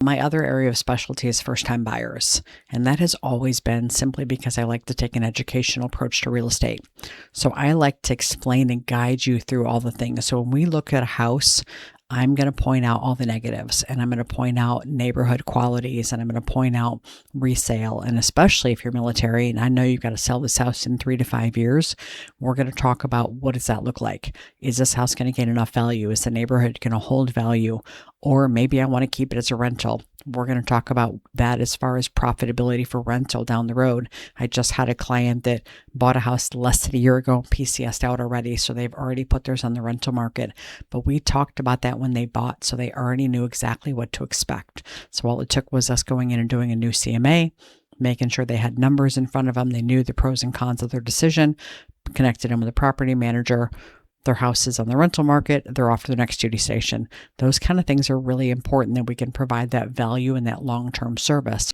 My other area of specialty is first-time buyers, and that has always been simply because I like to take an educational approach to real estate. So I like to explain and guide you through all the things. So when we look at a house, I'm going to point out all the negatives, and I'm going to point out neighborhood qualities, and I'm going to point out resale. And especially if you're military and I know you've got to sell this house in 3 to 5 years, we're going to talk about what does that look like? Is this house going to gain enough value? Is the neighborhood going to hold value? Or maybe I want to keep it as a rental. We're going to talk about that as far as profitability for rental down the road. I just had a client that bought a house less than a year ago, PCSed out already, so they've already put theirs on the rental market. But we talked about that when they bought, so they already knew exactly what to expect. So all it took was us going in and doing a new CMA, making sure they had numbers in front of them. They knew the pros and cons of their decision, connected them with a property manager. Their house is on the rental market, they're off to the next duty station. Those kind of things are really important that we can provide that value and that long-term service.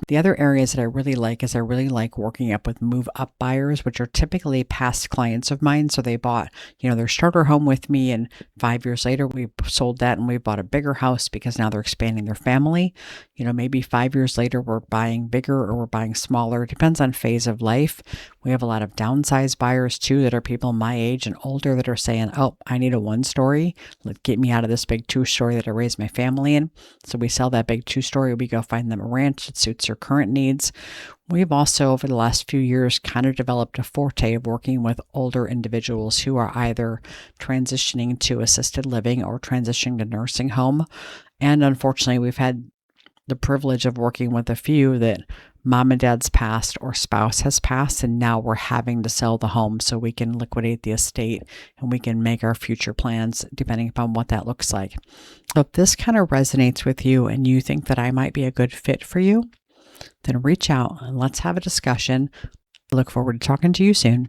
The other areas that I really like is I really like working up with move up buyers, which are typically past clients of mine. So they bought, their starter home with me, and 5 years later we sold that and we bought a bigger house because now they're expanding their family. Maybe 5 years later we're buying bigger or we're buying smaller. It depends on phase of life. We have a lot of downsize buyers too that are people my age and older that are saying, oh, I need a 1-story. Get me out of this big 2-story that I raised my family in. So we sell that big 2-story. We go find them a ranch that suits their current needs. We've also, over the last few years, kind of developed a forte of working with older individuals who are either transitioning to assisted living or transitioning to nursing home. And unfortunately, we've had the privilege of working with a few that mom and dad's passed or spouse has passed, and now we're having to sell the home so we can liquidate the estate and we can make our future plans depending upon what that looks like. So if this kind of resonates with you and you think that I might be a good fit for you, then reach out and let's have a discussion. I look forward to talking to you soon.